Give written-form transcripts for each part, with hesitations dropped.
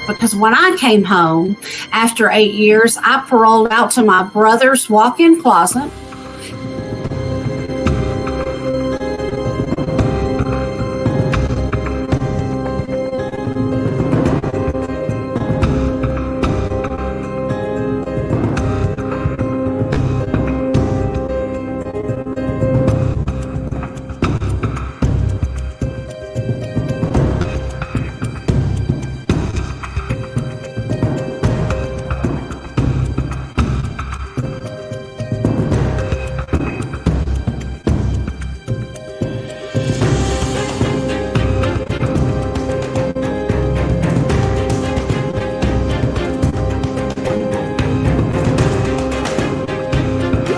because when I came home after 8 years, I paroled out to my brother's walk-in closet.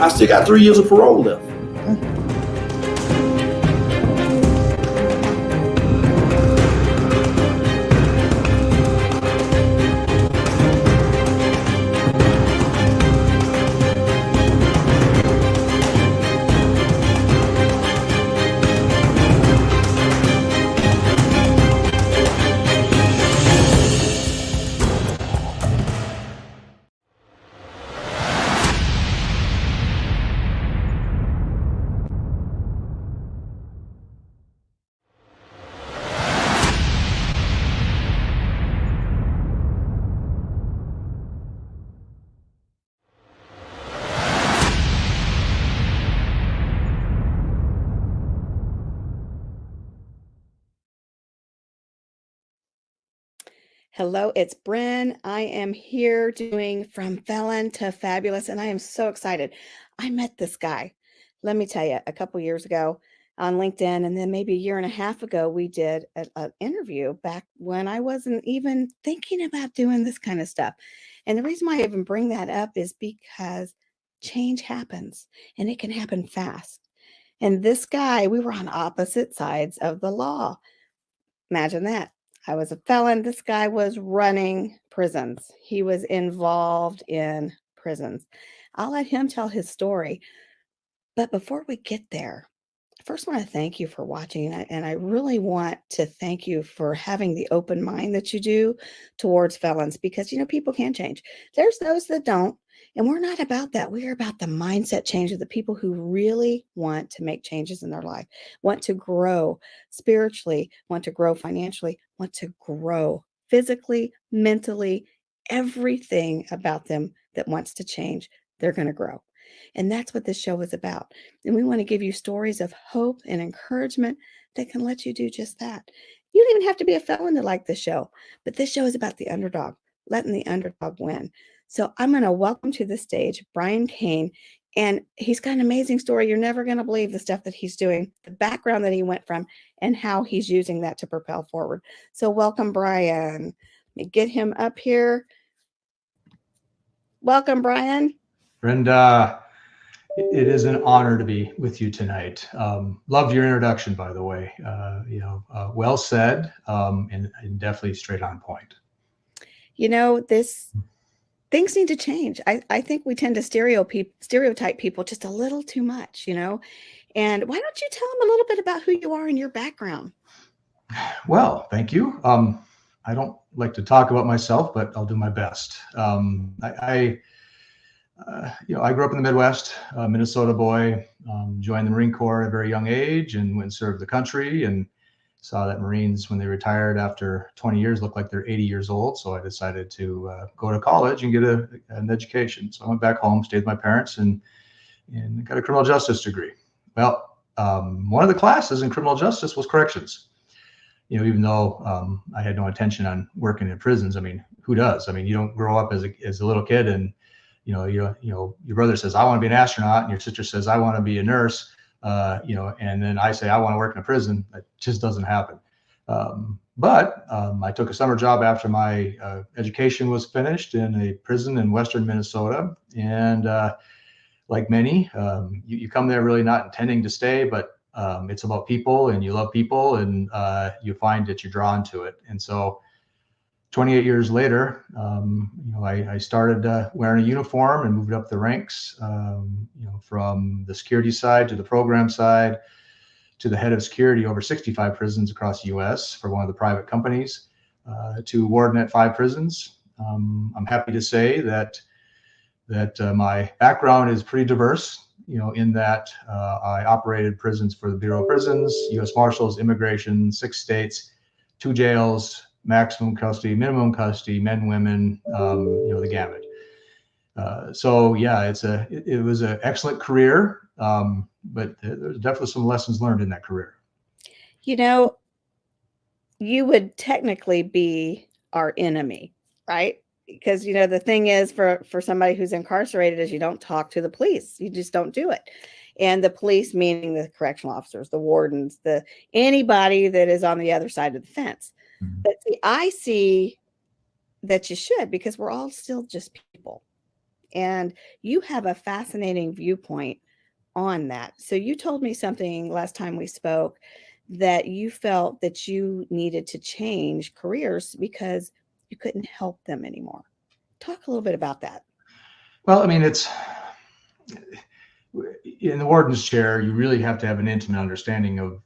I still got 3 years of parole left. Hello, it's Bryn. I am here doing From Felon to Fabulous, and I am so excited. I met this guy, let me tell you, a couple years ago on LinkedIn, and then maybe a year and a half ago, we did an interview back when I wasn't even thinking about doing this kind of stuff. And the reason why I even bring that up is because change happens, and it can happen fast. And this guy, we were on opposite sides of the law. Imagine that. I was a felon. This guy was running prisons. He was involved in prisons. I'll let him tell his story. But before we get there, I first want to thank you for watching. And I really want to thank you for having the open mind that you do towards felons, because, people can change. There's those that don't. And we're not about that. We are about the mindset change of the people who really want to make changes in their life, want to grow spiritually, want to grow financially, want to grow physically, mentally, everything about them that wants to change, they're going to grow. And that's what this show is about. And we want to give you stories of hope and encouragement that can let you do just that. You don't even have to be a felon to like this show, but this show is about the underdog, letting the underdog win. So I'm going to welcome to the stage Brian Koehn, and he's got an amazing story. You're never going to believe the stuff that he's doing, the background that he went from, and how he's using that to propel forward. So welcome, Brian. Let me get him up here. Welcome, Brian. Brenda, it is an honor to be with you tonight. Loved your introduction, by the way. Well said, and definitely straight on point. Things need to change. I think we tend to stereotype people just a little too much, And why don't you tell them a little bit about who you are and your background? Well, thank you. I don't like to talk about myself, but I'll do my best. I grew up in the Midwest, Minnesota boy, joined the Marine Corps at a very young age and went and served the country, and saw that Marines, when they retired after 20 years, looked like they're 80 years old. So I decided to go to college and get an education. So I went back home, stayed with my parents, and got a criminal justice degree. Well, one of the classes in criminal justice was corrections. Even though I had no intention on working in prisons. I mean, who does? I mean, you don't grow up as a little kid and your brother says, I want to be an astronaut, and your sister says, I want to be a nurse. And then I say, I want to work in a prison. That just doesn't happen. But I took a summer job after my education was finished in a prison in Western Minnesota. And like many, you come there really not intending to stay, but it's about people, and you love people, and you find that you're drawn to it. And so 28 years later, I started wearing a uniform and moved up the ranks, from the security side to the program side to the head of security over 65 prisons across the U.S. for one of the private companies. to warden at 5 prisons. I'm happy to say that my background is pretty diverse, in that I operated prisons for the Bureau of Prisons, U.S. Marshals, Immigration, 6 states, 2 jails, maximum custody, minimum custody, men, women, the gamut. So yeah, it was an excellent career, but there's definitely some lessons learned in that career. You would technically be our enemy, right? Because the thing is, for somebody who's incarcerated, is you don't talk to the police. You just don't do it. And the police, meaning the correctional officers, the wardens, anybody that is on the other side of the fence. Mm-hmm. But see, I see that you should, because we're all still just people. And you have a fascinating viewpoint on that. So you told me something last time we spoke, that you felt that you needed to change careers because you couldn't help them anymore. Talk a little bit about that. Well, I mean, it's in the warden's chair, you really have to have an intimate understanding of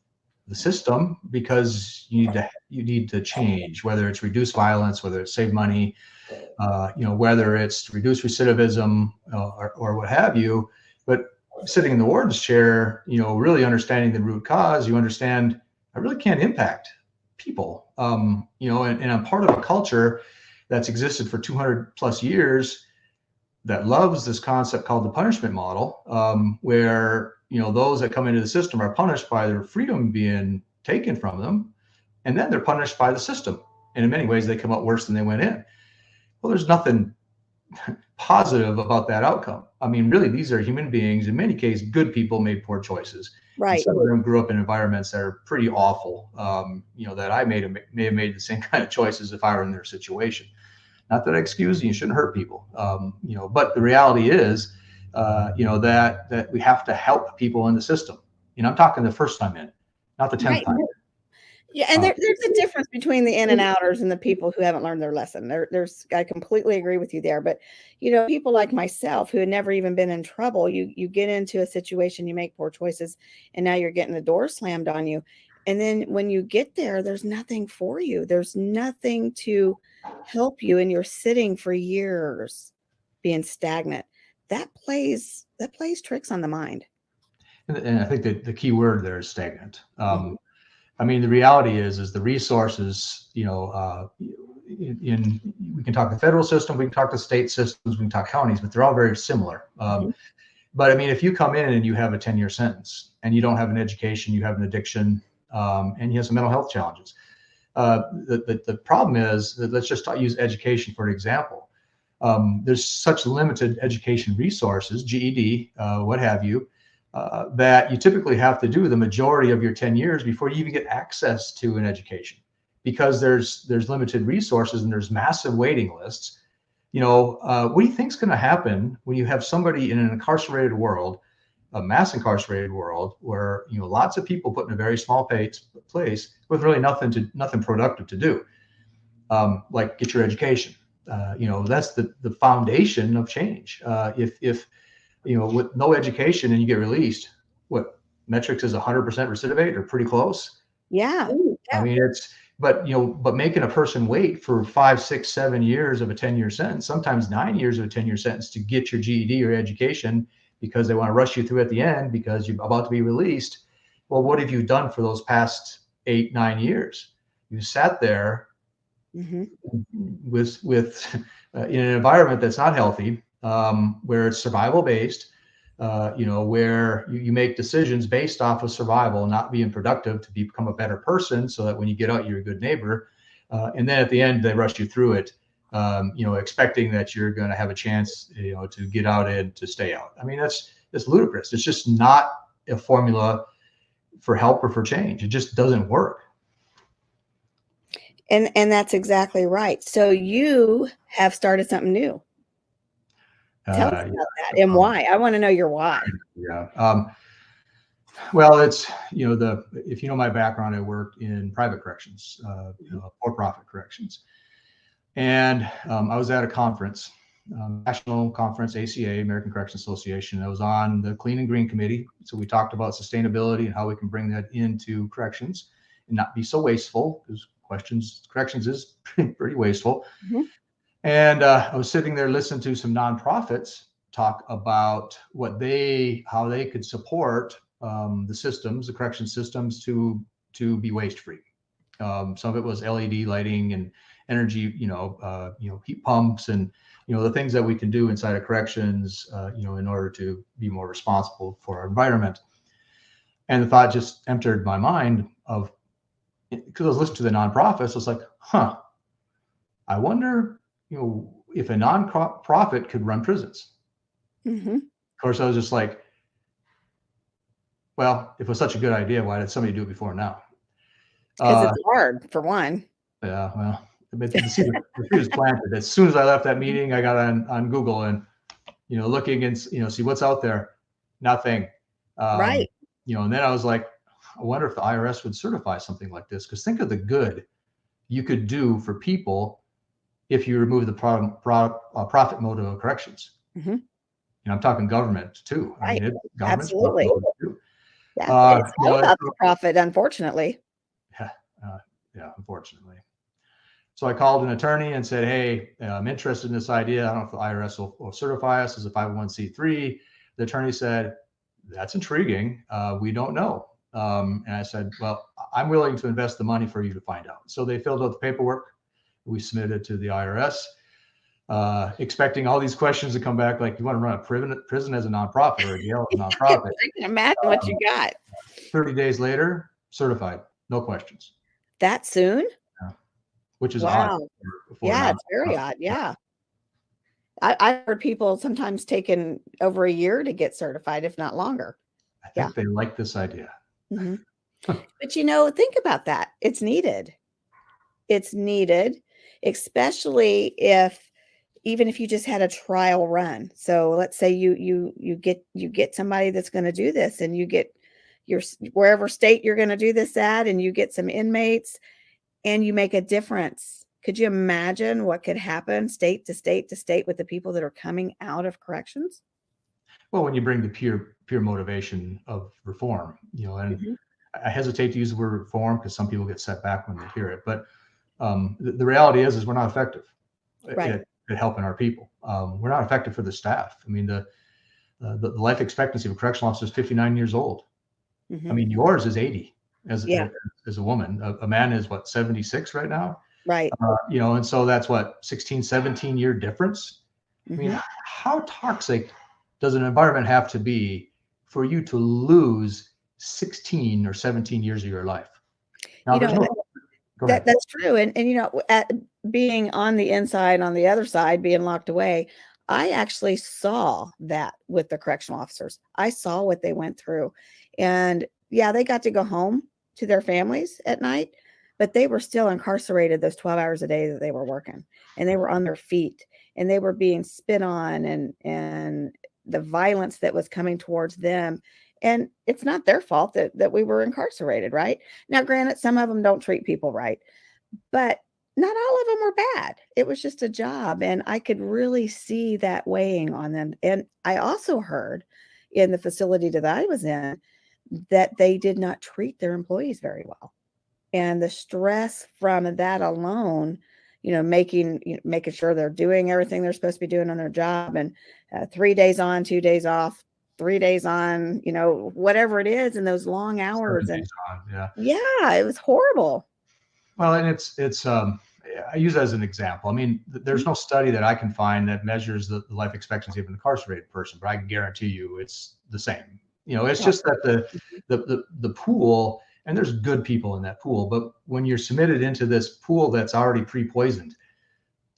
the system, because you need to change, whether it's reduce violence, whether it's save money, whether it's reduce recidivism, or what have you. But sitting in the warden's chair, really understanding the root cause, you understand I really can't impact people, and I'm part of a culture that's existed for 200 plus years that loves this concept called the punishment model, where those that come into the system are punished by their freedom being taken from them, and then they're punished by the system. And in many ways, they come out worse than they went in. Well, there's nothing positive about that outcome. I mean, really, these are human beings. In many cases, good people made poor choices. Right. And some of them grew up in environments that are pretty awful. That I may have made the same kind of choices if I were in their situation. Not that I excuse you shouldn't hurt people. But the reality is, that we have to help people in the system. I'm talking the first time in, not the 10th time. Yeah, and there's a difference between the in and outers and the people who haven't learned their lesson. I completely agree with you there. But people like myself who had never even been in trouble, you get into a situation, you make poor choices, and now you're getting the door slammed on you. And then when you get there, there's nothing for you. There's nothing to help you, and you're sitting for years being stagnant. That plays tricks on the mind. And I think that the key word there is stagnant. I mean, the reality is the resources, we can talk the federal system, we can talk the state systems, we can talk counties, but they're all very similar. But I mean, if you come in and you have a 10-year sentence and you don't have an education, you have an addiction, and you have some mental health challenges. The problem is that, let's just use education for an example. There's such limited education resources, GED, what have you, that you typically have to do the majority of your 10 years before you even get access to an education, because there's limited resources and there's massive waiting lists. What do you think is going to happen when you have somebody in an incarcerated world, a mass incarcerated world, where lots of people put in a very small place with really nothing productive to do, like get your education. That's the foundation of change. If with no education and you get released, what metrics is 100% recidivate or pretty close? Yeah. I mean, but making a person wait for 5, 6, 7 years of a 10-year sentence, sometimes 9 years of a 10-year sentence to get your GED or education, because they want to rush you through at the end because you're about to be released. Well, what have you done for those past 8, 9 years? You sat there with in an environment that's not healthy, where it's survival based, where you make decisions based off of survival, not being productive to become a better person, so that when you get out, you're a good neighbor. And then at the end, they rush you through it, expecting that you're going to have a chance, to get out and to stay out. I mean, that's ludicrous. It's just not a formula for help or for change. It just doesn't work. And that's exactly right. So you have started something new. Tell us about that and why. I want to know your why. Yeah. Well, it's, if you know my background, I worked in private corrections, for-profit corrections. And I was at a conference, national conference, ACA, American Corrections Association. I was on the Clean and Green Committee. So we talked about sustainability and how we can bring that into corrections and not be so wasteful, because questions. Corrections is pretty wasteful. Mhm. And I was sitting there listening to some nonprofits talk about how they could support the systems, the correction systems, to be waste free. Some of it was LED lighting and energy, heat pumps, and the things that we can do inside of corrections, in order to be more responsible for our environment. And the thought just entered my mind because I was listening to the nonprofits, I was like, I wonder, if a nonprofit could run prisons. Mhm. Of course, I was just like, well, if it was such a good idea, why did somebody do it before now? Because it's hard, for one. Yeah, well, the seed was planted. As soon as I left that meeting, I got on Google and, looking and, see what's out there. Nothing. Right. And then I was like, I wonder if the IRS would certify something like this, because think of the good you could do for people if you remove the profit motive of corrections. Mhm. I'm talking government too. I Right. mean, government's Absolutely. profit motive too. Yeah. It's all about the profit, unfortunately. Yeah, unfortunately. So I called an attorney and said, hey, I'm interested in this idea. I don't know if the IRS will certify us as a 501c3. The attorney said, that's intriguing. We don't know. And I said, well, I'm willing to invest the money for you to find out. So they filled out the paperwork. We submitted it to the IRS, expecting all these questions to come back, like, you want to run a prison as a nonprofit or a jail as a nonprofit? I can imagine what you got. 30 days later, certified, no questions. That soon? Which is Wow. odd. Yeah, it's very odd. Yeah. I've heard people sometimes taking over a year to get certified, if not longer. I think they like this idea. Mhm. But think about that. It's needed. It's needed, especially even if you just had a trial run. So let's say you get somebody that's going to do this, and you get wherever state you're going to do this at, and you get some inmates, and you make a difference. Could you imagine what could happen state to state to state with the people that are coming out of corrections? Well, when you bring the pure motivation of reform, and I hesitate to use the word reform because some people get set back when they hear it, but the reality is we're not effective at helping our people. We're not effective for the staff. I mean, the life expectancy of a correctional officer is 59 years old. Mhm. I mean, yours is 80 as a woman. A man is 76 right now. Right. And so that's 16, 17 year difference. Mhm. I mean, how toxic does an environment have to be for you to lose 16 or 17 years of your life? Now, that's true. And at being on the inside, on the other side, being locked away, I actually saw that with the correctional officers. I saw what they went through. And they got to go home to their families at night, but they were still incarcerated those 12 hours a day that they were working, and they were on their feet, and they were being spit on, and the violence that was coming towards them. And it's not their fault that we were incarcerated, right? Now, granted, some of them don't treat people right, but not all of them were bad. It was just a job. And I could really see that weighing on them. And I also heard in the facility that I was in that they did not treat their employees very well. And the stress from that alone, making sure they're doing everything they're supposed to be doing on their job, and 3 days on, 2 days off, 3 days on, whatever it is, in those long hours. And it was horrible. Well, and it's I use that as an example. I mean, there's no study that I can find that measures the life expectancy of an incarcerated person, but I can guarantee you it's the same. It's just that the pool, and there's good people in that pool, but when you're submitted into this pool that's already pre-poisoned,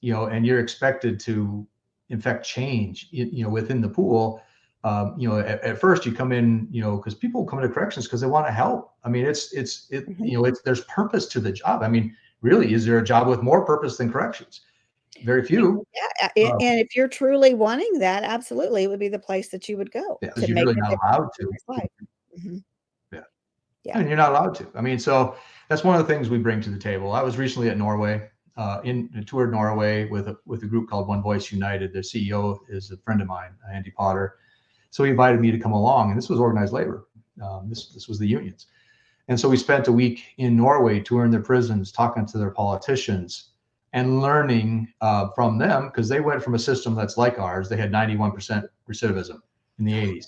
and you're expected to infect change, within the pool, at first you come in, because people come into corrections because they want to help. I mean, there's purpose to the job. I mean, really, is there a job with more purpose than corrections? Very few. Yeah, and if you're truly wanting that, absolutely, it would be the place that you would go. Yeah, because you're really not allowed to. Mm-hmm. Yeah, and you're not allowed to. I mean, so that's one of the things we bring to the table. I was recently at Norway, toured Norway with a group called One Voice United. Their CEO is a friend of mine, Andy Potter. So he invited me to come along, and this was organized labor. This was the unions. And so we spent a week in Norway touring their prisons, talking to their politicians, and learning from them, because they went from a system that's like ours. They had 91% recidivism in the 80s.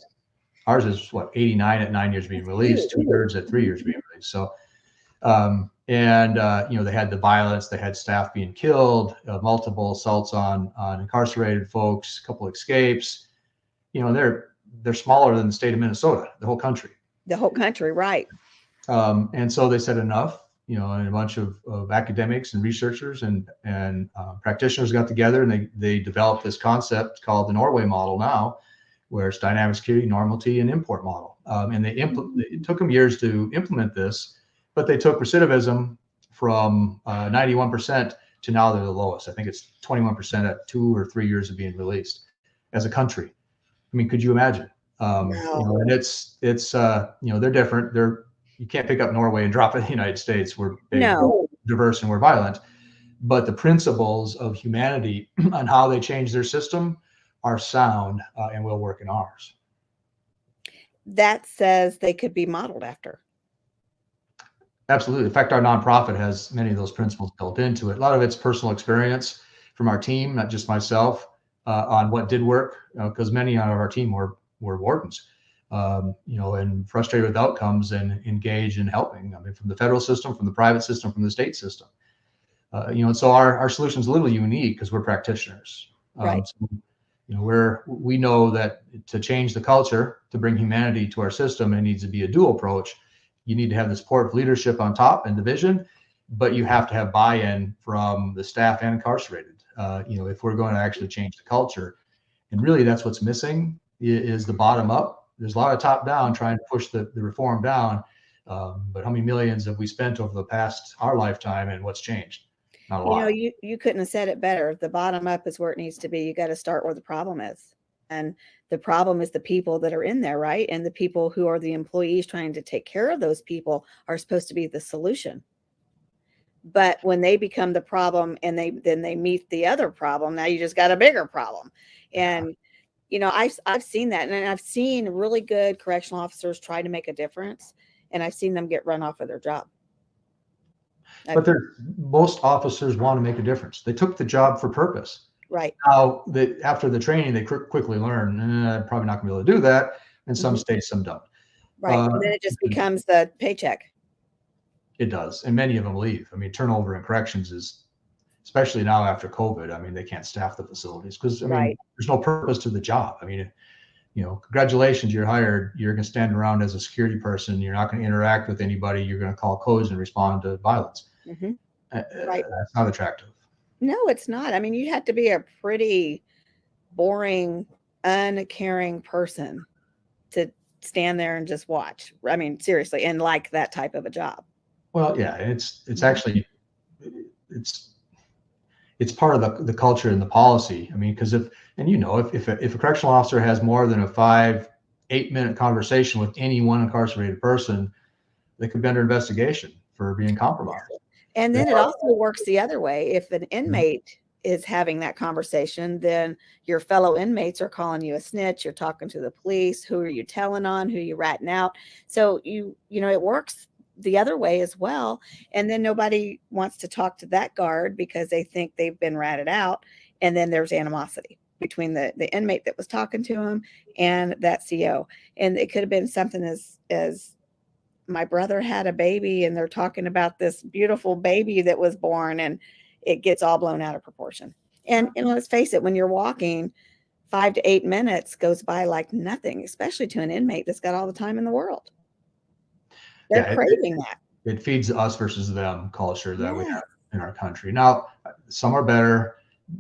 Ours is what, 89 at 9 years being released, 2/3 at 3 years being released. So, they had the violence, they had staff being killed, multiple assaults on incarcerated folks, a couple escapes. They're smaller than the state of Minnesota, the whole country. The whole country, right? And so they said enough, and a bunch of academics and researchers and practitioners got together, and they developed this concept called the Norway model now, where it's dynamic security, normality, and import model. And it took them years to implement this, but they took recidivism from 91% to now they're the lowest. I think it's 21% at 2 or 3 years of being released as a country. I mean, could you imagine? Wow. And it's they're different. You can't pick up Norway and drop it in the United States. We're big, No. diverse, and we're violent. But the principles of humanity and how they change their system are sound and will work in ours. That says they could be modeled after. Absolutely. In fact, our nonprofit has many of those principles built into it. A lot of it's personal experience from our team, not just myself, on what did work, because many on our team were wardens, and frustrated with outcomes and engaged in helping. I mean, from the federal system, from the private system, from the state system. And so our solution is a little unique because we're practitioners. Right. We know that to change the culture, to bring humanity to our system, it needs to be a dual approach. You need to have the support of leadership on top and the vision, but you have to have buy-in from the staff and incarcerated. If we're going to actually change the culture, and really that's what's missing is the bottom up. There's a lot of top down trying to push the reform down, but how many millions have we spent over the past our lifetime, and what's changed? Not a lot. You couldn't have said it better. The bottom up is where it needs to be. You got to start where the problem is. And the problem is the people that are in there, right? And the people who are the employees trying to take care of those people are supposed to be the solution. But when they become the problem and then they meet the other problem, now you just got a bigger problem. And I've seen that, and I've seen really good correctional officers try to make a difference, and I've seen them get run off of their job. But most officers want to make a difference. They took the job for purpose. Right. Now, after the training, they quickly learn, probably not going to be able to do that. In some states, some don't. Right. And then it just becomes the paycheck. It does. And many of them leave. I mean, turnover in corrections is, especially now after COVID, I mean, they can't staff the facilities because, there's no purpose to the job. I mean, congratulations, you're hired. You're going to stand around as a security person. You're not going to interact with anybody. You're going to call codes and respond to violence. Mm-hmm. Right. That's not attractive. No, it's not. I mean, you have to be a pretty boring, uncaring person to stand there and just watch. I mean, seriousSeriously, and like that type of a job. Well, yeah, it's actually, it's part of the culture and the policy. I mean, because if a correctional officer has more than a 5-8 minute conversation with any one incarcerated person, they could be under investigation for being compromised. And then it also works the other way. If an inmate is having that conversation, then your fellow inmates are calling you a snitch. You're talking to the police. Who are you telling on? Who are you ratting out? So it works the other way as well. And then nobody wants to talk to that guard because they think they've been ratted out. And then there's animosity between the inmate that was talking to him and that CO. And it could have been something as my brother had a baby and they're talking about this beautiful baby that was born, and it gets all blown out of proportion. And let's face it, when you're walking, 5 to 8 minutes goes by like nothing, especially to an inmate that's got all the time in the world. They're craving that. It feeds us versus them culture that we have in our country. Now, some are better,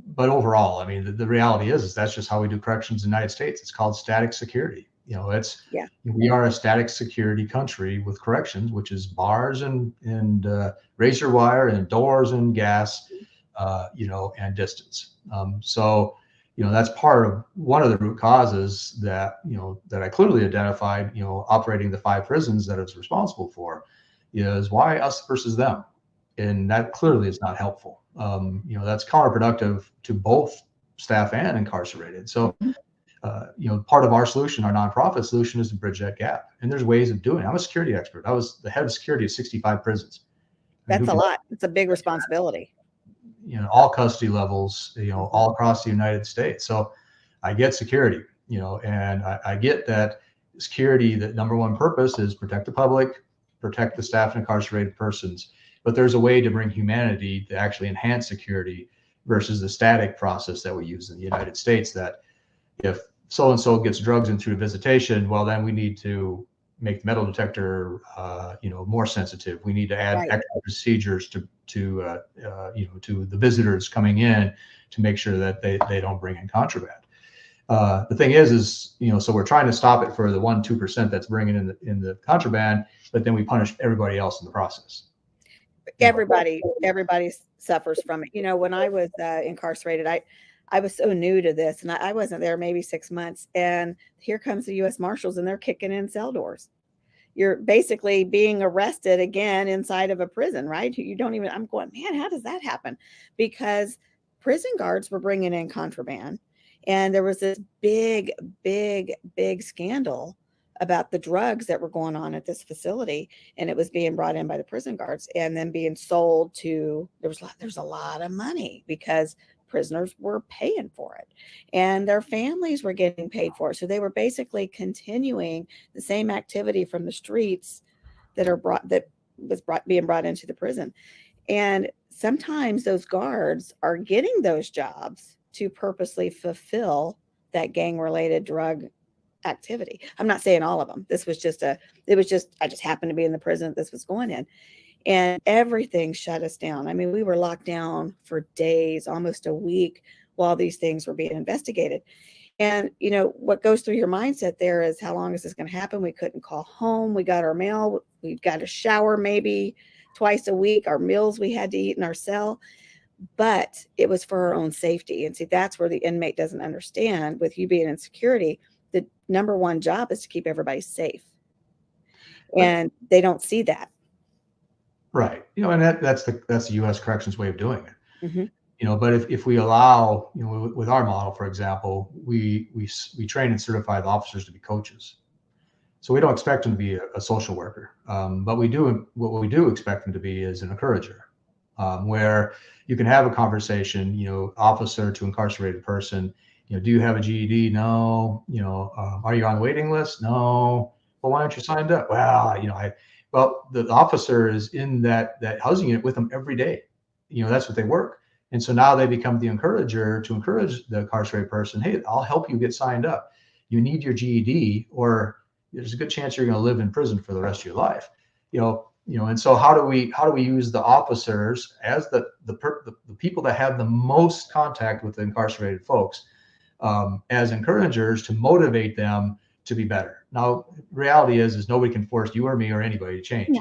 but overall, I mean, the reality is that's just how we do corrections in the United States. It's called static security. We are a static security country with corrections, which is bars and razor wire and doors and gas, and distance. That's part of one of the root causes that I clearly identified, operating the 5 prisons that it's responsible for, is why us versus them. And that clearly is not helpful. That's counterproductive to both staff and incarcerated. So part of our solution, our nonprofit solution, is to bridge that gap. And there's ways of doing it. I'm a security expert. I was the head of security of 65 prisons. That's a lot. It's a big responsibility. All custody levels, all across the United States. So I get security, and I get that security, that number one purpose is protect the public, protect the staff and incarcerated persons. But there's a way to bring humanity to actually enhance security versus the static process that we use in the United States, that if so-and-so gets drugs in through visitation, well, then we need to make the metal detector, more sensitive. We need to add extra procedures to the visitors coming in to make sure that they don't bring in contraband. The thing is, so we're trying to stop it for the 1-2% that's bringing in the contraband, but then we punish everybody else in the process. Everybody suffers from it. When I was incarcerated, I was so new to this, and I wasn't there maybe 6 months, and here comes the U.S. Marshals, and they're kicking in cell doors. You're basically being arrested again inside of a prison, right? I'm going, man, how does that happen? Because prison guards were bringing in contraband, and there was this big scandal about the drugs that were going on at this facility, and it was being brought in by the prison guards and then being sold to, there's a lot of money because prisoners were paying for it and their families were getting paid for it. So they were basically continuing the same activity from the streets that being brought into the prison. And sometimes those guards are getting those jobs to purposely fulfill that gang-related drug activity. I'm not saying all of them. I just happened to be in the prison this was going in. And everything shut us down. I mean, we were locked down for days, almost a week, while these things were being investigated. And, what goes through your mindset there is, how long is this going to happen? We couldn't call home. We got our mail. We got a shower maybe twice a week. Our meals we had to eat in our cell. But it was for our own safety. And see, that's where the inmate doesn't understand. With you being in security, the number one job is to keep everybody safe. And they don't see that. Right. And that's the U.S. Corrections way of doing it. Mm-hmm. But if we allow, with our model, for example, we train and certify the officers to be coaches. So we don't expect them to be a social worker. But what we do expect them to be is an encourager, where you can have a conversation, officer to incarcerated person, do you have a GED? No. Are you on the waiting list? No. Well, why aren't you signed up? Well, the officer is in that housing unit with them every day. That's what they work. And so now they become the encourager to encourage the incarcerated person. Hey, I'll help you get signed up. You need your GED, or there's a good chance you're going to live in prison for the rest of your life. And so how do we use the officers as the people that have the most contact with the incarcerated folks as encouragers to motivate them to be better? Now, reality is nobody can force you or me or anybody to change.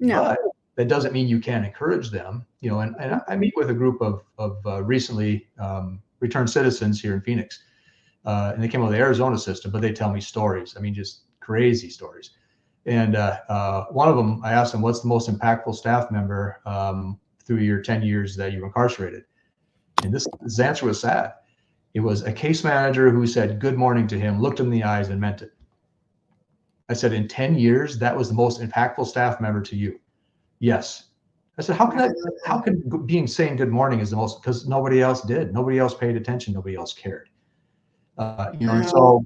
No. But that doesn't mean you can't encourage them. And I meet with a group of recently returned citizens here in Phoenix, and they came out of the Arizona system, but they tell me stories. I mean, just crazy stories. And one of them, I asked them, what's the most impactful staff member through your 10 years that you were incarcerated? And this answer was sad. It was a case manager who said good morning to him, looked him in the eyes, and meant it. I said, in 10 years, that was the most impactful staff member to you? Yes. I said, how can being saying good morning is the most, because nobody else did. Nobody else paid attention. Nobody else cared. And so,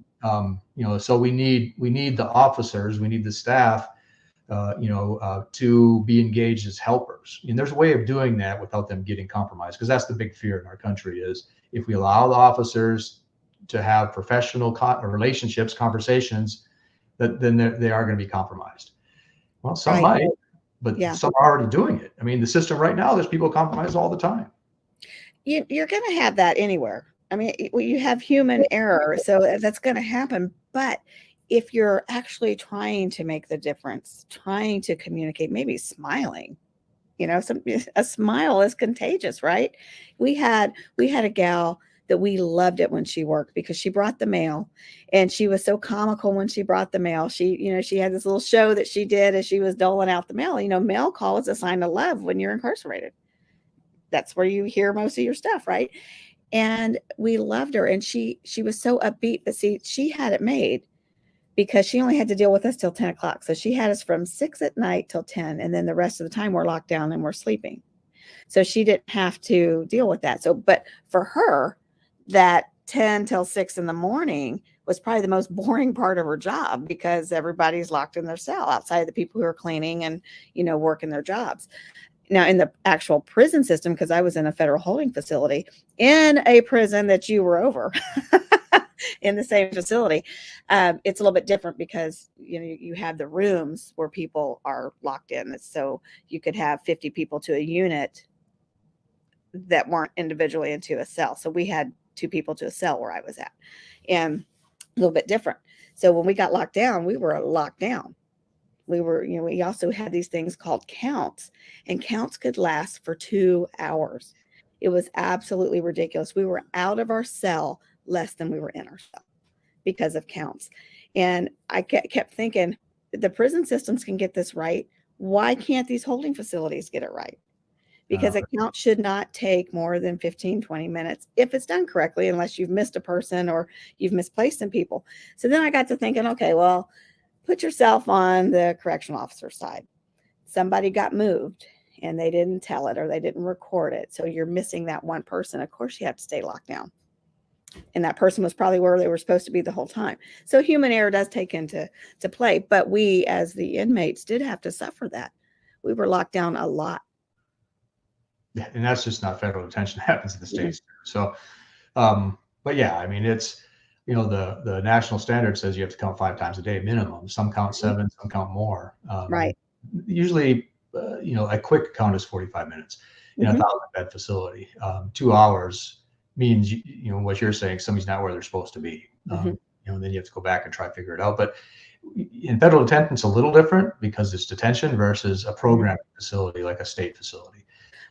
so we need the officers, we need the staff, to be engaged as helpers. And there's a way of doing that without them getting compromised, because that's the big fear in our country is if we allow the officers to have professional relationships, conversations, then they are going to be compromised. Well, some might, but some are already doing it. I mean, the system right now, there's people compromised all the time. You're going to have that anywhere. I mean, you have human error, so that's going to happen. But if you're actually trying to make the difference, trying to communicate, maybe smiling, a smile is contagious, right? We had a gal that we loved it when she worked because she brought the mail, and she was so comical when she brought the mail. She had this little show that she did as she was doling out the mail. Mail call is a sign of love when you're incarcerated. That's where you hear most of your stuff, right? And we loved her. And she was so upbeat. But see, she had it made because she only had to deal with us till 10 o'clock. So she had us from 6 at night till 10. And then the rest of the time we're locked down and we're sleeping. So she didn't have to deal with that. So, but for her, that 10 till 6 in the morning was probably the most boring part of her job because everybody's locked in their cell outside of the people who are cleaning and, working their jobs. Now, in the actual prison system, because I was in a federal holding facility in a prison that you were over in the same facility, it's a little bit different because, you have the rooms where people are locked in. So you could have 50 people to a unit that weren't individually into a cell. So we had 2 people to a cell where I was at, and a little bit different. So when we got locked down, we were locked down. We also had these things called counts, and counts could last for 2 hours. It was absolutely ridiculous. We were out of our cell less than we were in our cell because of counts. And I kept thinking, the prison systems can get this right. Why can't these holding facilities get it right? Because a count should not take more than 15, 20 minutes if it's done correctly, unless you've missed a person or you've misplaced some people. So then I got to thinking, okay, well, put yourself on the correctional officer side. Somebody got moved and they didn't tell it or they didn't record it. So you're missing that one person. Of course, you have to stay locked down. And that person was probably where they were supposed to be the whole time. So human error does take into play. But we, as the inmates, did have to suffer that. We were locked down a lot. Yeah, and that's just not federal detention. It happens in the states. So, but yeah, I mean, it's, the national standard says you have to count 5 times a day minimum. Some count 7, some count more. Right. Usually, a quick count is 45 minutes in a 1,000-bed facility. 2 hours means, what you're saying, somebody's not where they're supposed to be. Then you have to go back and try to figure it out. But in federal detention, it's a little different because it's detention versus a programming facility like a state facility.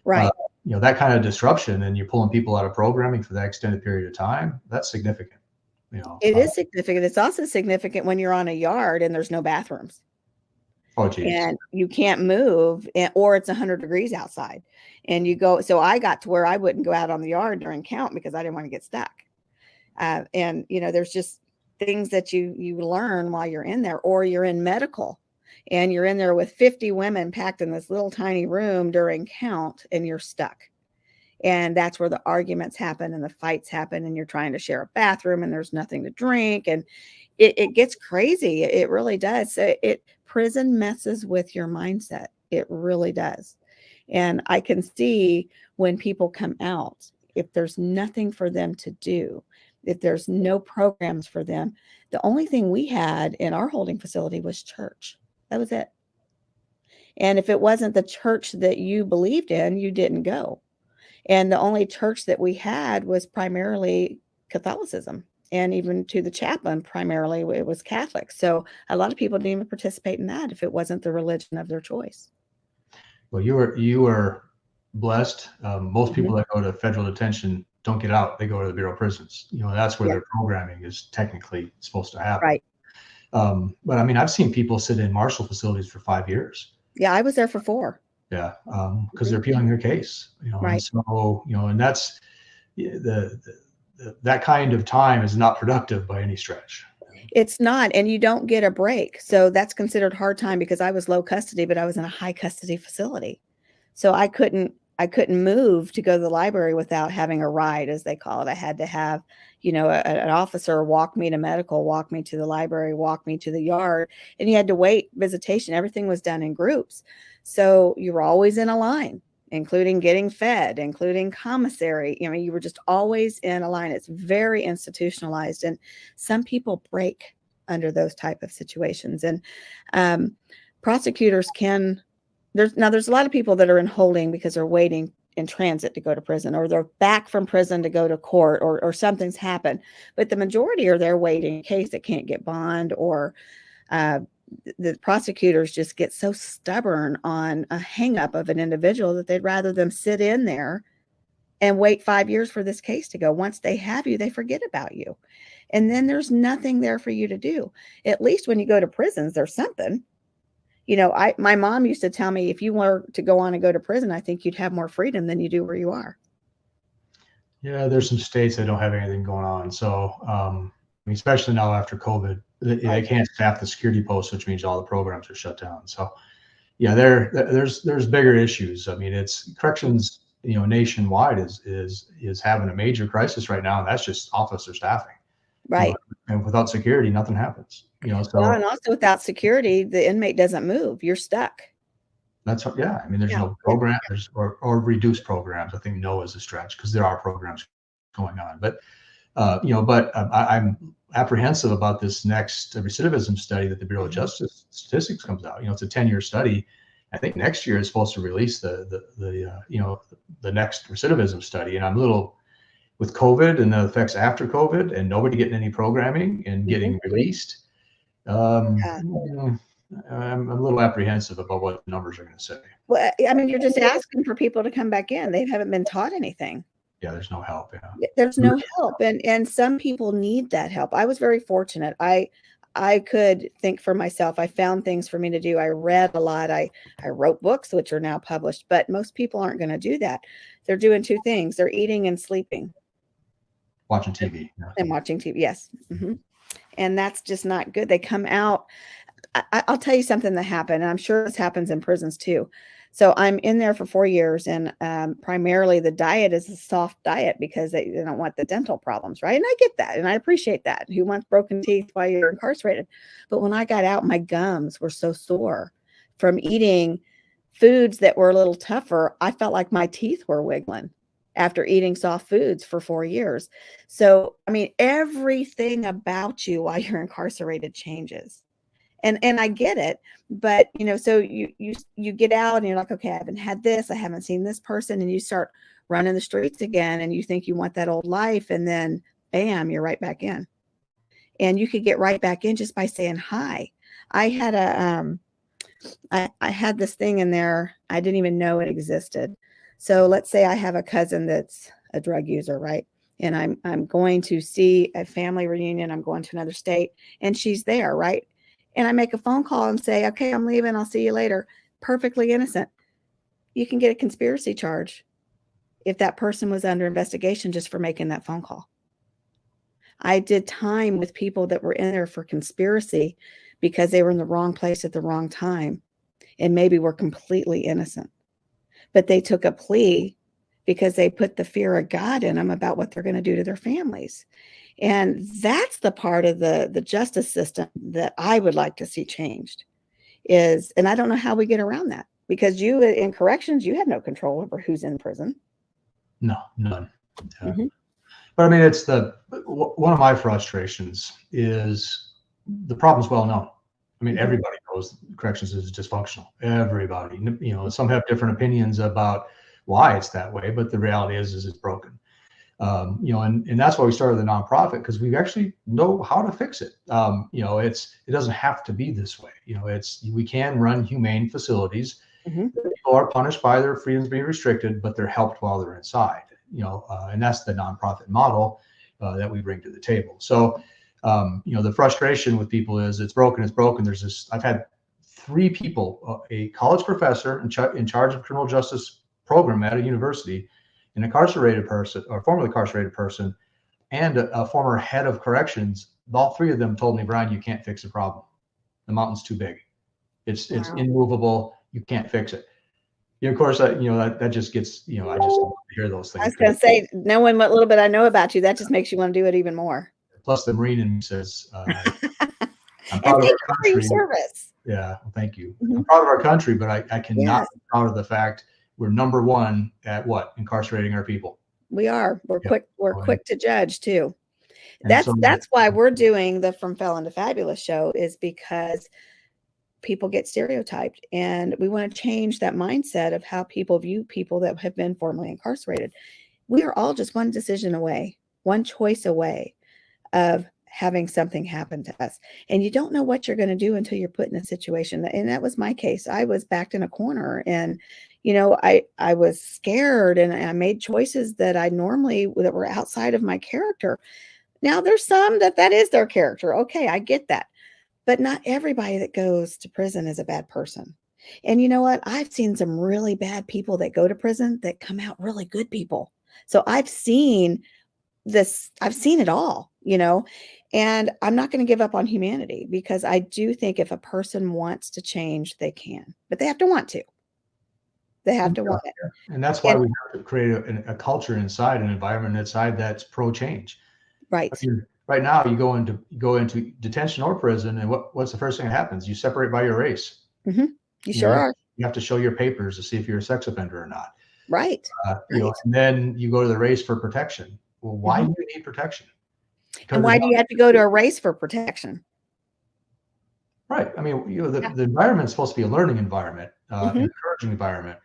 Right. That kind of disruption and you're pulling people out of programming for that extended period of time, that's significant. It is significant. It's also significant when you're on a yard and there's no bathrooms. Oh, geez. And you can't move, or it's 100 degrees outside. And you go, so I got to where I wouldn't go out on the yard during count because I didn't want to get stuck. And, there's just things that you learn while you're in there, or you're in medical. And you're in there with 50 women packed in this little tiny room during count and you're stuck. And that's where the arguments happen and the fights happen and you're trying to share a bathroom and there's nothing to drink. And it gets crazy. It really does. Prison messes with your mindset. It really does. And I can see when people come out, if there's nothing for them to do, if there's no programs for them, the only thing we had in our holding facility was church. That was it. And if it wasn't the church that you believed in, you didn't go. And the only church that we had was primarily Catholicism. And even to the chaplain, primarily it was Catholic. So a lot of people didn't even participate in that if it wasn't the religion of their choice. Well, you were blessed. Most people that go to federal detention don't get out. They go to the Bureau of Prisons. That's where their programming is technically supposed to happen. Right. But I mean, I've seen people sit in Marshall facilities for 5 years. Yeah, I was there for 4. Yeah, because they're appealing their case. Right. And so and that's that kind of time is not productive by any stretch. It's not, and you don't get a break. So that's considered hard time because I was low custody, but I was in a high custody facility. So I couldn't move to go to the library without having a ride, as they call it. I had to have, an officer walk me to medical, walk me to the library, walk me to the yard, and you had to wait visitation. Everything was done in groups. So you were always in a line, including getting fed, including commissary. You were just always in a line. It's very institutionalized. And some people break under those type of situations. And prosecutors there's a lot of people that are in holding because they're waiting in transit to go to prison, or they're back from prison to go to court, or something's happened. But the majority are there waiting in case they can't get bond, or the prosecutors just get so stubborn on a hang up of an individual that they'd rather them sit in there and wait 5 years for this case to go. Once they have you, they forget about you. And then there's nothing there for you to do. At least when you go to prisons, there's something. My mom used to tell me, if you were to go on and go to prison, I think you'd have more freedom than you do where you are. Yeah, there's some states that don't have anything going on. So, I mean, especially now after COVID, they can't staff the security posts, which means all the programs are shut down. So, yeah, there's bigger issues. I mean, it's corrections, nationwide is having a major crisis right now, and that's just officer staffing. Right. And without security, nothing happens. Well, So and also without security, the inmate doesn't move. You're stuck. that's yeah. I mean, there's Yeah. no program, or reduced programs. I think no is a stretch because there are programs going on, but I'm apprehensive about this next recidivism study that the Bureau of Justice Statistics comes out. It's a 10-year study. I think next year is supposed to release the next recidivism study, and I'm a little with COVID and the effects after COVID, and nobody getting any programming and getting released. Yeah. I'm a little apprehensive about what the numbers are going to say. Well, I mean, you're just asking for people to come back in. They haven't been taught anything. Yeah, there's no help. Yeah. There's no help, and some people need that help. I was very fortunate. I could think for myself. I found things for me to do. I read a lot. I wrote books, which are now published, but most people aren't going to do that. They're doing two things. They're eating and sleeping. Watching TV. Yeah. And watching TV, yes. And that's just not good. They come out. I'll tell you something that happened, and I'm sure this happens in prisons too. So I'm in there for 4 years, and primarily the diet is a soft diet because they don't want the dental problems, right? And I get that, and I appreciate that. Who wants broken teeth while you're incarcerated? But when I got out, my gums were so sore from eating foods that were a little tougher. I felt like my teeth were wiggling after eating soft foods for 4 years. So, I mean, everything about you while you're incarcerated changes. And I get it, but so you get out and you're like, okay, I haven't had this, I haven't seen this person, and you start running the streets again, and you think you want that old life, and then bam, you're right back in. And you could get right back in just by saying hi. I had I had this thing in there, I didn't even know it existed. So let's say I have a cousin that's a drug user, right? And I'm going to see a family reunion, I'm going to another state, and she's there, right? And I make a phone call and say, okay, I'm leaving, I'll see you later. Perfectly innocent. You can get a conspiracy charge if that person was under investigation just for making that phone call. I did time with people that were in there for conspiracy because they were in the wrong place at the wrong time and maybe were completely innocent. But they took a plea because they put the fear of God in them about what they're going to do to their families. And that's the part of the justice system that I would like to see changed is, and I don't know how we get around that, because you in corrections, you have no control over who's in prison. No, none. Yeah. But I mean, it's one of my frustrations is the problem's well known. I mean, everybody knows corrections is dysfunctional. Everybody, some have different opinions about why it's that way, but the reality is it's broken. And that's why we started the nonprofit, because we actually know how to fix it. It doesn't have to be this way. We can run humane facilities. People are punished by their freedoms being restricted, but they're helped while they're inside. And that's the nonprofit model that we bring to the table. So, the frustration with people is it's broken. I've had 3 people, a college professor in charge of criminal justice program at a university, an incarcerated person or formerly incarcerated person, and a former head of corrections. All 3 of them told me, Brian, you can't fix the problem. The mountain's too big. It's immovable. You can't fix it. Of course, that just gets, I just hear those things. I was going to say, knowing what little bit I know about you, that just makes you want to do it even more. Plus, the Marine in me says, I'm proud of our country. Service. Yeah, well, thank you. I'm proud of our country, but I cannot be proud of the fact we're number 1 at incarcerating our people. We are. We're quick. We're quick to judge too. That's why we're doing the From Felon to Fabulous show, is because people get stereotyped, and we want to change that mindset of how people view people that have been formerly incarcerated. We are all just one decision away, one choice away of having something happen to us. And you don't know what you're going to do until you're put in a situation. And that was my case. I was backed in a corner, and, I was scared, and I made choices that that were outside of my character. Now there's some that is their character. Okay, I get that. But not everybody that goes to prison is a bad person. And you know what? I've seen some really bad people that go to prison that come out really good people. So I've seen this, I've seen it all, and I'm not going to give up on humanity, because I do think if a person wants to change, they can, but they have to want to. They have to want it. And that's why we have to create a culture inside, an environment inside that's pro change. Right. I mean, right now, you go into detention or prison, and what's the first thing that happens? You separate by your race. Mm-hmm. You sure are. You have to show your papers to see if you're a sex offender or not. Right. And then you go to the race for protection. Well, why do you need protection? And why do you have to go to a race for protection? Right. I mean, the environment is supposed to be a learning environment, an encouraging environment,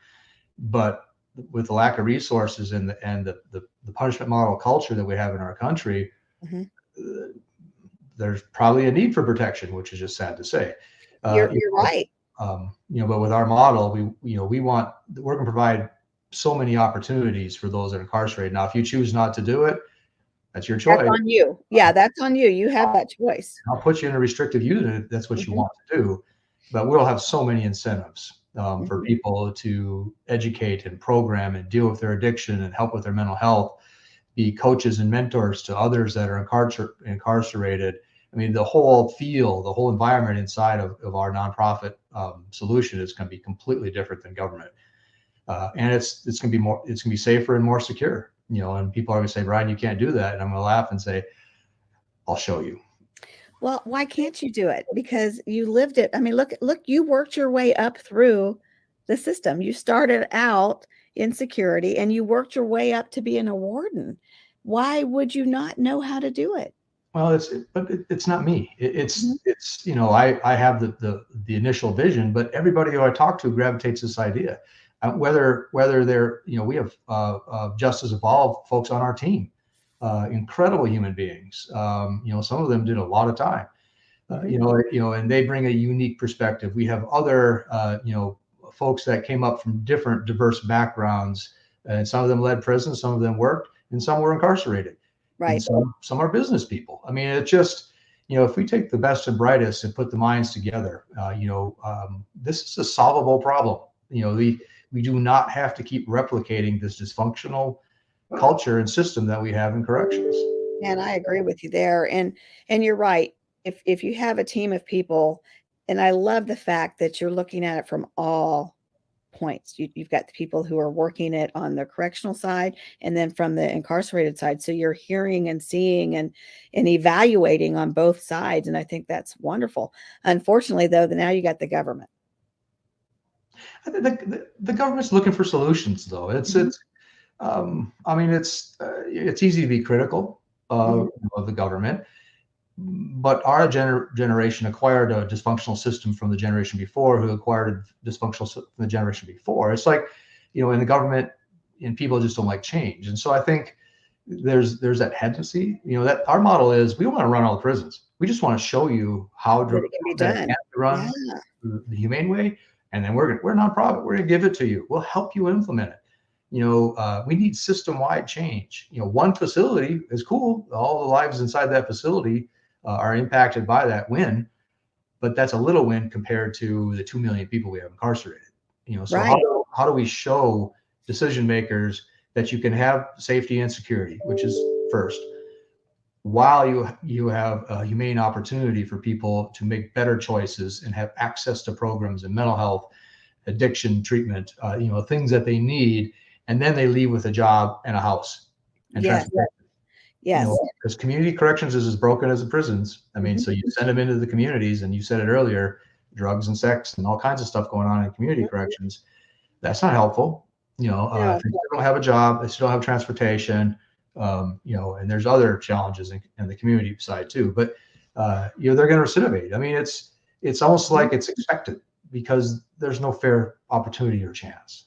but with the lack of resources and the punishment model culture that we have in our country, there's probably a need for protection, which is just sad to say. You're right. But with our model, we're going to provide so many opportunities for those that are incarcerated. Now, if you choose not to do it, that's your choice. That's on you. Yeah, that's on you. You have that choice. I'll put you in a restrictive unit if that's what you want to do. But we'll have so many incentives for people to educate and program and deal with their addiction and help with their mental health, be coaches and mentors to others that are incarcerated. I mean, the whole environment inside of our nonprofit solution is going to be completely different than government. And it's going to be safer and more secure. And people are going to say, Brian, you can't do that. And I'm going to laugh and say, I'll show you. Well, why can't you do it? Because you lived it. I mean, look, you worked your way up through the system. You started out in security and you worked your way up to being a warden. Why would you not know how to do it? Well, it's not me. It's I have the initial vision, but everybody who I talk to gravitates this idea. Whether they're, we have Justice Evolved folks on our team, incredible human beings. Some of them did a lot of time, and they bring a unique perspective. We have other, folks that came up from different diverse backgrounds, and some of them led prisons, some of them worked, and some were incarcerated. Right. And some are business people. I mean, it just, if we take the best and brightest and put the minds together, this is a solvable problem. We do not have to keep replicating this dysfunctional culture and system that we have in corrections. And I agree with you there. And you're right. If you have a team of people, and I love the fact that you're looking at it from all points. You've got the people who are working it on the correctional side, and then from the incarcerated side. So you're hearing and seeing and evaluating on both sides. And I think that's wonderful. Unfortunately, though, now you got the government. The government's looking for solutions, though. It's easy to be critical of the government, but our generation acquired a dysfunctional system from the generation before, who acquired a dysfunctional system from the generation before. It's like, in the government, and people just don't like change, and so I think there's that tendency. That our model is, we don't want to run all the prisons. We just want to show you how to run the humane way. And then we're a nonprofit. We're going to give it to you. We'll help you implement it. We need system-wide change. One facility is cool. All the lives inside that facility are impacted by that win, but that's a little win compared to the 2 million people we have incarcerated. So right. How do we show decision makers that you can have safety and security, which is first, while you have a humane opportunity for people to make better choices and have access to programs in mental health, addiction treatment, things that they need, and then they leave with a job and a house and transportation. Yes. Because community corrections is as broken as the prisons. I mean, so you send them into the communities, and you said it earlier, drugs and sex and all kinds of stuff going on in community corrections. That's not helpful. If they don't have a job, they still have transportation. And there's other challenges in the community side too, but they're going to recidivate. I mean, it's almost like it's expected, because there's no fair opportunity or chance.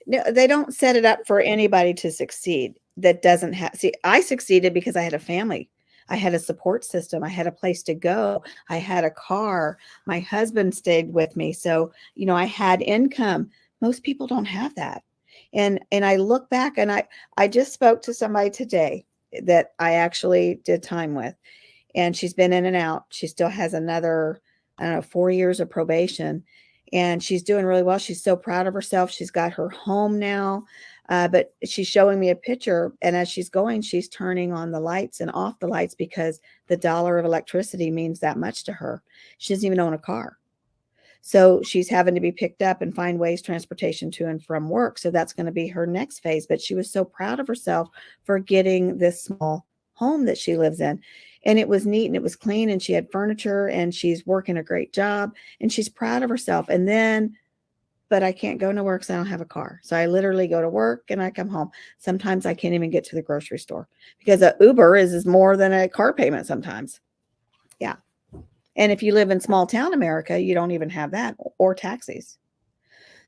No, they don't set it up for anybody to succeed that doesn't have. See, I succeeded because I had a family. I had a support system. I had a place to go. I had a car. My husband stayed with me. So, I had income. Most people don't have that. And I look back, and I just spoke to somebody today that I actually did time with, and she's been in and out. She still has another, 4 years of probation, and she's doing really well. She's so proud of herself. She's got her home now. But she's showing me a picture, and as she's going, she's turning on the lights and off the lights because the dollar of electricity means that much to her. She doesn't even own a car. So she's having to be picked up and find ways transportation to and from work. So that's going to be her next phase. But she was so proud of herself for getting this small home that she lives in. And it was neat and it was clean and she had furniture and she's working a great job and she's proud of herself. And then, but I can't go nowhere because I don't have a car. So I literally go to work and I come home. Sometimes I can't even get to the grocery store because an Uber is more than a car payment sometimes. Yeah. And if you live in small town America, you don't even have that or taxis.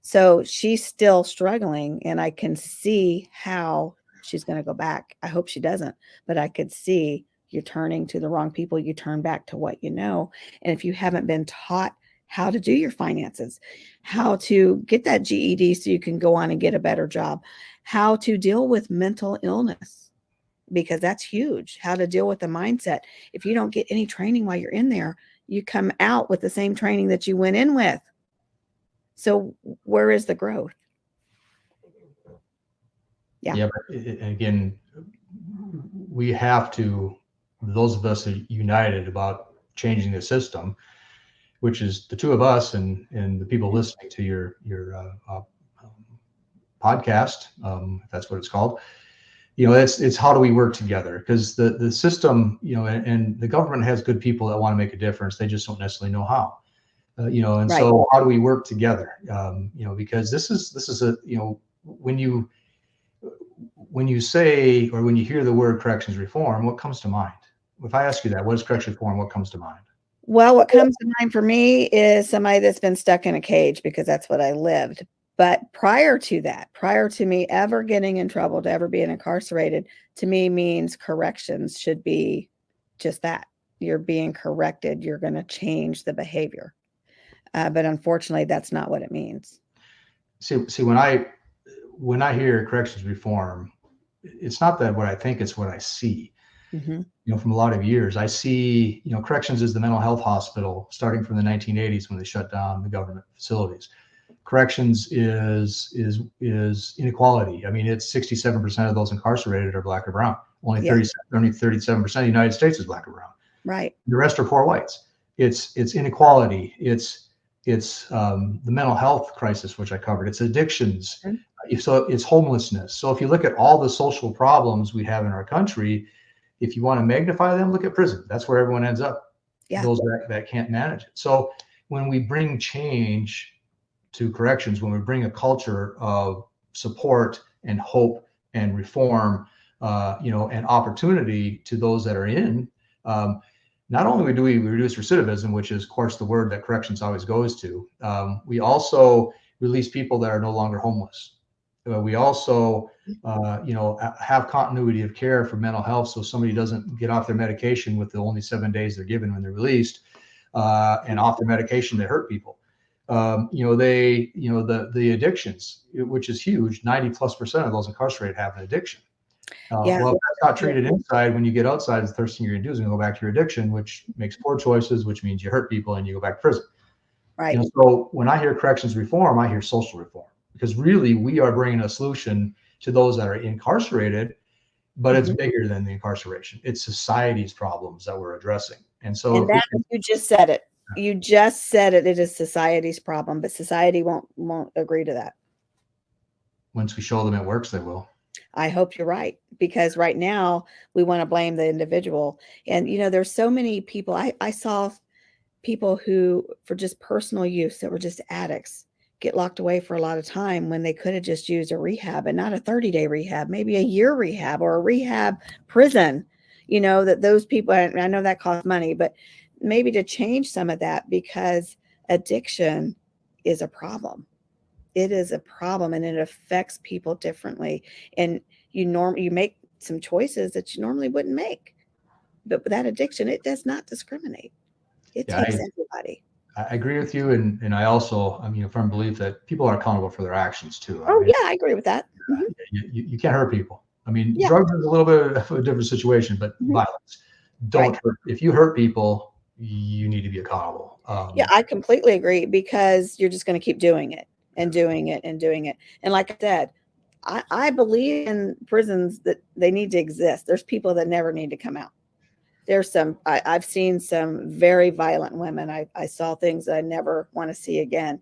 So she's still struggling and I can see how she's going to go back. I hope she doesn't, but I could see you're turning to the wrong people. You turn back to what you know. And if you haven't been taught how to do your finances, how to get that GED so you can go on and get a better job, how to deal with mental illness, because that's huge, how to deal with the mindset. If you don't get any training while you're in there, you come out with the same training that you went in with. So where is the growth? Yeah, but again, we have to, those of us are united about changing the system, which is the two of us and the people listening to your podcast, if that's what it's called. You know, it's how do we work together? Because the system, you know, and the government has good people that want to make a difference. They just don't necessarily know how. You know, and so how do we work together? You know, because this is a, you know, when you say, or when you hear the word corrections reform, what comes to mind? If I ask you that, what is corrections reform? What comes to mind? Well, what comes to mind for me is somebody that's been stuck in a cage, because that's what I lived. But prior to that, prior to me ever getting in trouble, to ever being incarcerated, to me means corrections should be just that. You're being corrected. You're going to change the behavior. But unfortunately, that's not what it means. See, when I hear corrections reform, it's not that what I think, it's what I see. Mm-hmm. You know, from a lot of years, I see, you know, corrections is the mental health hospital starting from the 1980s when they shut down the government facilities. Corrections is inequality. I mean, it's 67% of those incarcerated are Black or brown. Only 37% of the United States is Black or brown. Right. The rest are poor whites. It's inequality. It's the mental health crisis, which I covered. It's addictions. Mm-hmm. So it's homelessness. So if you look at all the social problems we have in our country, if you want to magnify them, look at prison. That's where everyone ends up. Yeah. Those that can't manage it. So when we bring change to corrections, when we bring a culture of support and hope and reform, you know, and opportunity to those that are in, not only do we reduce recidivism, which is, of course, the word that corrections always goes to, we also release people that are no longer homeless. We also, you know, have continuity of care for mental health, so somebody doesn't get off their medication with the only 7 days they're given when they're released, and off their medication that hurt people. You know, the addictions, which is huge. 90+% of those incarcerated have an addiction. Well, if that's not treated inside, when you get outside, the first thing you're gonna do is go back to your addiction, which makes poor choices, which means you hurt people and you go back to prison. Right. You know, so when I hear corrections reform, I hear social reform, because really we are bringing a solution to those that are incarcerated, but it's bigger than the incarceration. It's society's problems that we're addressing. And so, and that, you just said it. You just said it. It is society's problem, but society won't agree to that. Once we show them it works, they will. I hope you're right, because right now we want to blame the individual. And, you know, there's so many people. I saw people who, for just personal use, that were just addicts, get locked away for a lot of time when they could have just used a rehab, and not a 30-day rehab, maybe a year rehab or a rehab prison. You know, that those people, I know that costs money, but maybe to change some of that, because addiction is a problem. It is a problem, and it affects people differently. And you make some choices that you normally wouldn't make. But with that addiction, it does not discriminate. It takes everybody. I agree with you, and I also, I'm, you know, firm belief that people are accountable for their actions too. I agree with that. Mm-hmm. You can't hurt people. I mean, drugs is a little bit of a different situation, but violence. Don't hurt. If you hurt people, you need to be accountable. I completely agree, because you're just going to keep doing it and doing it and doing it. And like I said, I believe in prisons that they need to exist. There's people that never need to come out. There's some, I've seen some very violent women. I saw things that I never want to see again.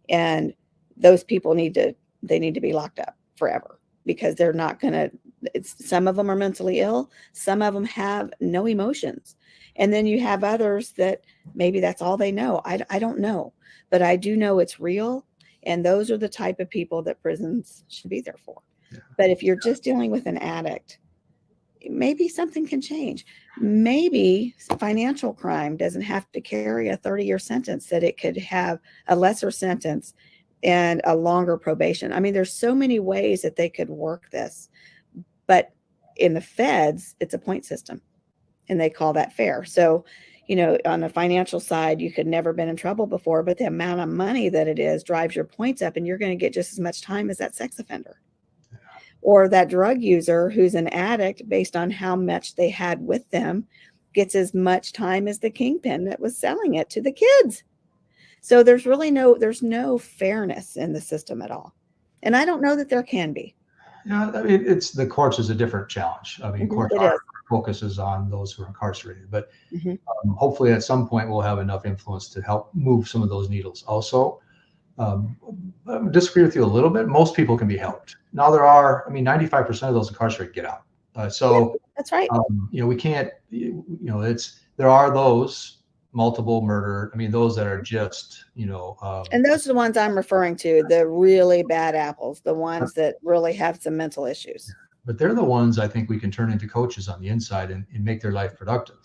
And those people need to be locked up forever, because they're not going to, some of them are mentally ill. Some of them have no emotions. And then you have others that maybe that's all they know. I don't know, but I do know it's real. And those are the type of people that prisons should be there for. Yeah. But if you're just dealing with an addict, maybe something can change. Maybe financial crime doesn't have to carry a 30-year sentence, that it could have a lesser sentence and a longer probation. I mean, there's so many ways that they could work this. But in the feds, it's a point system, and they call that fair. So, you know, on the financial side, you could never been in trouble before, but the amount of money that it is drives your points up, and you're going to get just as much time as that sex offender or that drug user who's an addict. Based on how much they had with them, gets as much time as the kingpin that was selling it to the kids. So there's really there's no fairness in the system at all. And I don't know that there can be. Yeah, I mean, the courts is a different challenge. I mean, courts focuses on those who are incarcerated, but hopefully at some point we'll have enough influence to help move some of those needles. Also, I disagree with you a little bit. Most people can be helped. Now there are, I mean, 95% of those incarcerated get out. So that's right. You know, we can't, you know, there are those multiple murder. I mean, those that are just, you know. And those are the ones I'm referring to, the really bad apples, the ones that really have some mental issues. But they're the ones I think we can turn into coaches on the inside and make their life productive,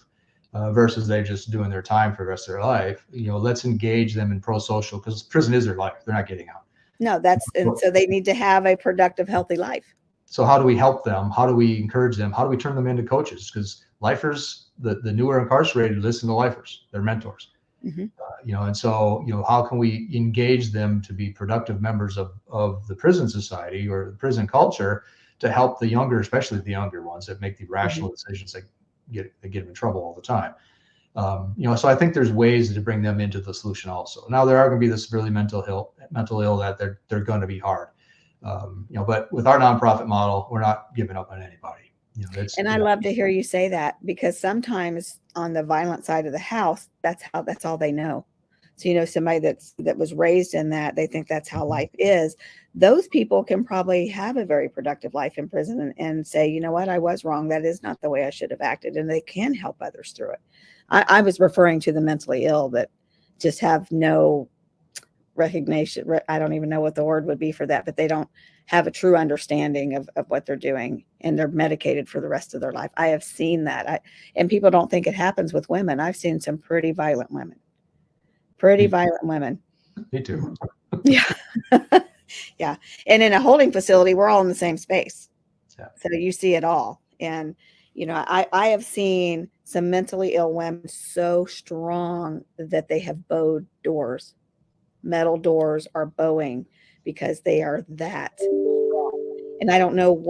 versus they just doing their time for the rest of their life. You know, let's engage them in pro-social, because prison is their life. They're not getting out. No, and so they need to have a productive, healthy life. So how do we help them? How do we encourage them? How do we turn them into coaches? Because lifers, the newer incarcerated, listen to lifers, they're mentors. You know, and so, you know, how can we engage them to be productive members of the prison society or the prison culture, to help the younger, especially the younger ones that make the rational decisions that get them in trouble all the time. You know, so I think there's ways to bring them into the solution also. Now there are going to be the severely mental ill that they're going to be hard. You know, but with our nonprofit model, we're not giving up on anybody. You know, and I love to hear you say that, because sometimes on the violent side of the house, that's all they know. So, you know, somebody that was raised in that, they think that's how life is. Those people can probably have a very productive life in prison and say, you know what, I was wrong. That is not the way I should have acted. And they can help others through it. I was referring to the mentally ill that just have no recognition. I don't even know what the word would be for that, but they don't have a true understanding of what they're doing, and they're medicated for the rest of their life. I have seen that. And people don't think it happens with women. I've seen some pretty violent women. Me too. Yeah. Yeah. And in a holding facility, we're all in the same space. Yeah. So you see it all. And, you know, I have seen some mentally ill women so strong that they have bowed doors. Metal doors are bowing because they are that strong. And I don't know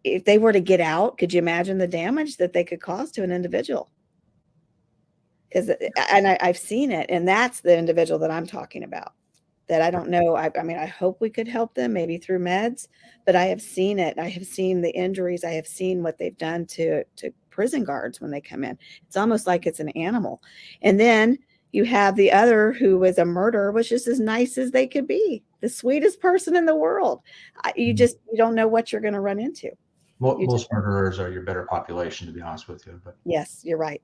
if they were to get out, could you imagine the damage that they could cause to an individual? I've seen it, and that's the individual that I'm talking about, that I don't know. I mean, I hope we could help them maybe through meds, but I have seen it. I have seen the injuries. I have seen what they've done to prison guards when they come in. It's almost like it's an animal. And then you have the other who was a murderer, was just as nice as they could be, the sweetest person in the world. You don't know what you're going to run into. Most murderers are your better population, to be honest with you. But yes, you're right.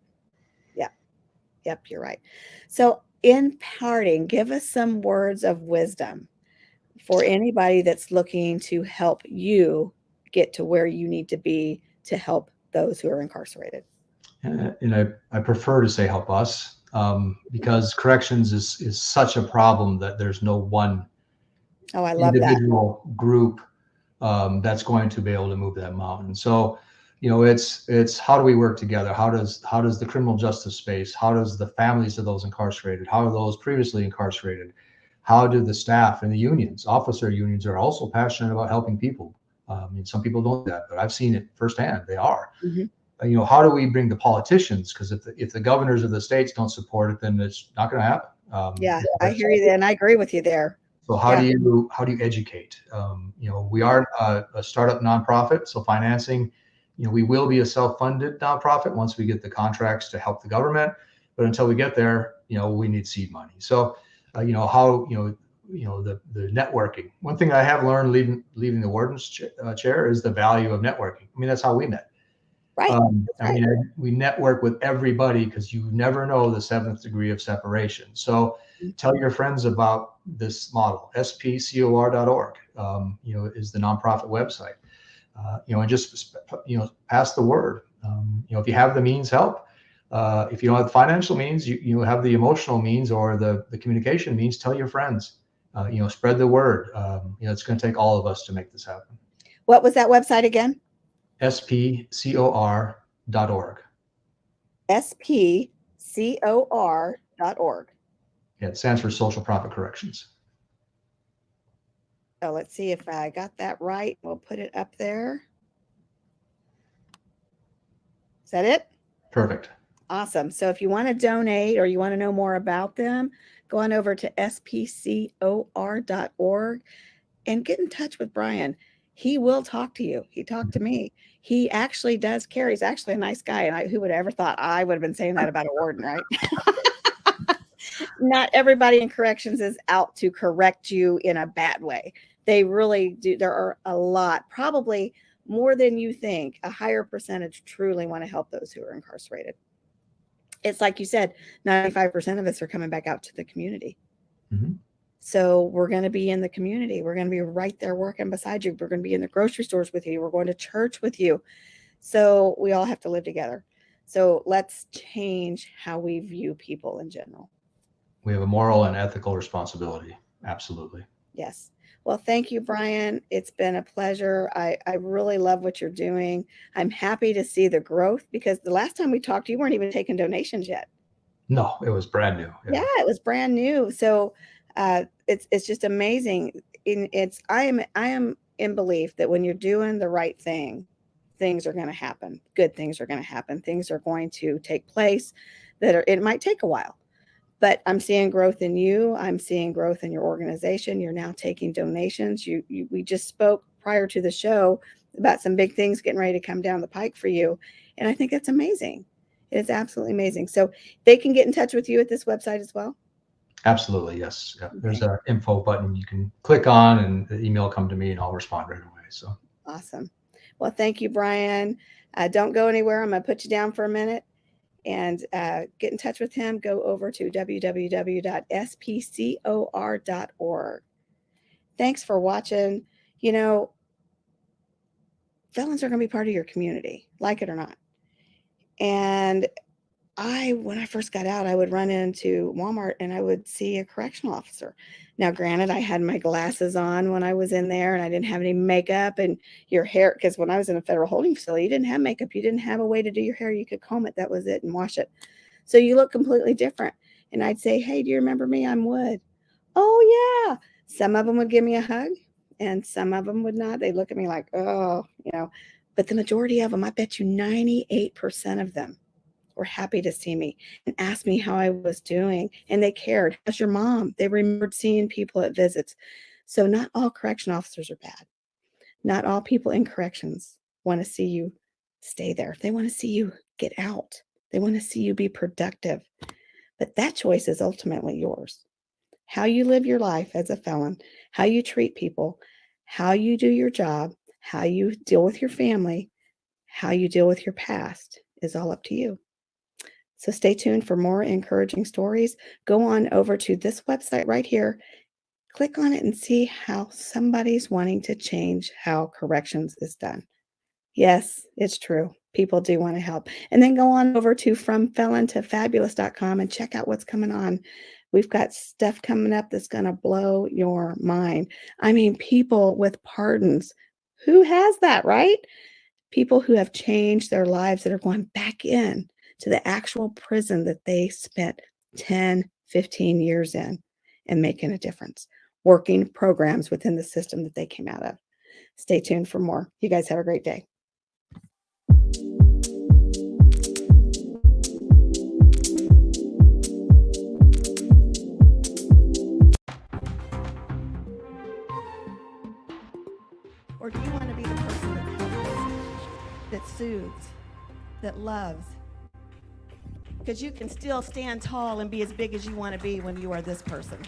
Yep, you're right. So in parting, give us some words of wisdom for anybody that's looking to help you get to where you need to be to help those who are incarcerated. And I prefer to say help us, because corrections is such a problem that there's no one individual group that's going to be able to move that mountain. So, you know, it's how do we work together? How does the criminal justice space, how does the families of those incarcerated, how are those previously incarcerated, how do the staff and the unions, officer unions, are also passionate about helping people. I mean, some people don't do that, but I've seen it firsthand. They are. You know, how do we bring the politicians? Because if the governors of the states don't support it, then it's not going to happen. Yeah, I hear you there, and I agree with you there. So how do you educate? We are a startup nonprofit, so financing, we will be a self-funded nonprofit once we get the contracts to help the government. But until we get there, we need seed money. So, the networking. One thing I have learned leaving the warden's chair is the value of networking. I mean, that's how we met. Right. We network with everybody because you never know the seventh degree of separation. So tell your friends about this model. spcor.org, is the nonprofit website. And just, pass the word. If you have the means, help. If you don't have the financial means, you have the emotional means or the communication means, tell your friends, spread the word. It's going to take all of us to make this happen. What was that website again? spcor.org. spcor.org. Yeah, it stands for Social Profit Corrections. So let's see if I got that right. We'll put it up there. Is that it? Perfect. Awesome. So if you want to donate or you want to know more about them, go on over to spcor.org and get in touch with Brian. He will talk to you. He talked to me. He actually does care. He's actually a nice guy. And who would have ever thought I would have been saying that about a warden, right? Not everybody in corrections is out to correct you in a bad way. They really do. There are a lot, probably more than you think, a higher percentage truly want to help those who are incarcerated. It's like you said, 95% of us are coming back out to the community. Mm-hmm. So we're going to be in the community. We're going to be right there working beside you. We're going to be in the grocery stores with you. We're going to church with you. So we all have to live together. So let's change how we view people in general. We have a moral and ethical responsibility. Absolutely. Yes. Well, thank you, Brian. It's been a pleasure. I really love what you're doing. I'm happy to see the growth because the last time we talked, you weren't even taking donations yet. No, it was brand new. Yeah, it was brand new. So it's just amazing. I am in belief that when you're doing the right thing, things are going to happen. Good things are going to happen. Things are going to take place it might take a while. But I'm seeing growth in you. I'm seeing growth in your organization. You're now taking donations. We just spoke prior to the show about some big things getting ready to come down the pike for you. And I think it's amazing. It's absolutely amazing. So they can get in touch with you at this website as well? Absolutely, yes. Yeah. There's an info button you can click on and the email come to me and I'll respond right away. So awesome. Well, thank you, Brian. Don't go anywhere. I'm going to put you down for a minute. And get in touch with him. Go over to www.spcor.org. Thanks for watching. Felons are going to be part of your community, like it or not. And when I first got out, I would run into Walmart and I would see a correctional officer. Now, granted, I had my glasses on when I was in there and I didn't have any makeup and your hair, because when I was in a federal holding facility, you didn't have makeup. You didn't have a way to do your hair. You could comb it. That was it, and wash it. So you look completely different. And I'd say, hey, do you remember me? I'm Wood. Oh, yeah. Some of them would give me a hug and some of them would not. They'd look at me like, oh, but the majority of them, I bet you 98% of them were happy to see me and ask me how I was doing. And they cared. How's your mom? They remembered seeing people at visits. So not all correction officers are bad. Not all people in corrections want to see you stay there. They want to see you get out. They want to see you be productive. But that choice is ultimately yours. How you live your life as a felon, how you treat people, how you do your job, how you deal with your family, how you deal with your past is all up to you. So stay tuned for more encouraging stories. Go on over to this website right here. Click on it and see how somebody's wanting to change how corrections is done. Yes, it's true. People do want to help. And then go on over to FromFelonToFabulous.com and check out what's coming on. We've got stuff coming up that's going to blow your mind. I mean, people with pardons. Who has that, right? People who have changed their lives that are going back in to the actual prison that they spent 10, 15 years in and making a difference, working programs within the system that they came out of. Stay tuned for more. You guys have a great day. Or do you want to be the person that helps, that soothes, that loves? Because you can still stand tall and be as big as you want to be when you are this person.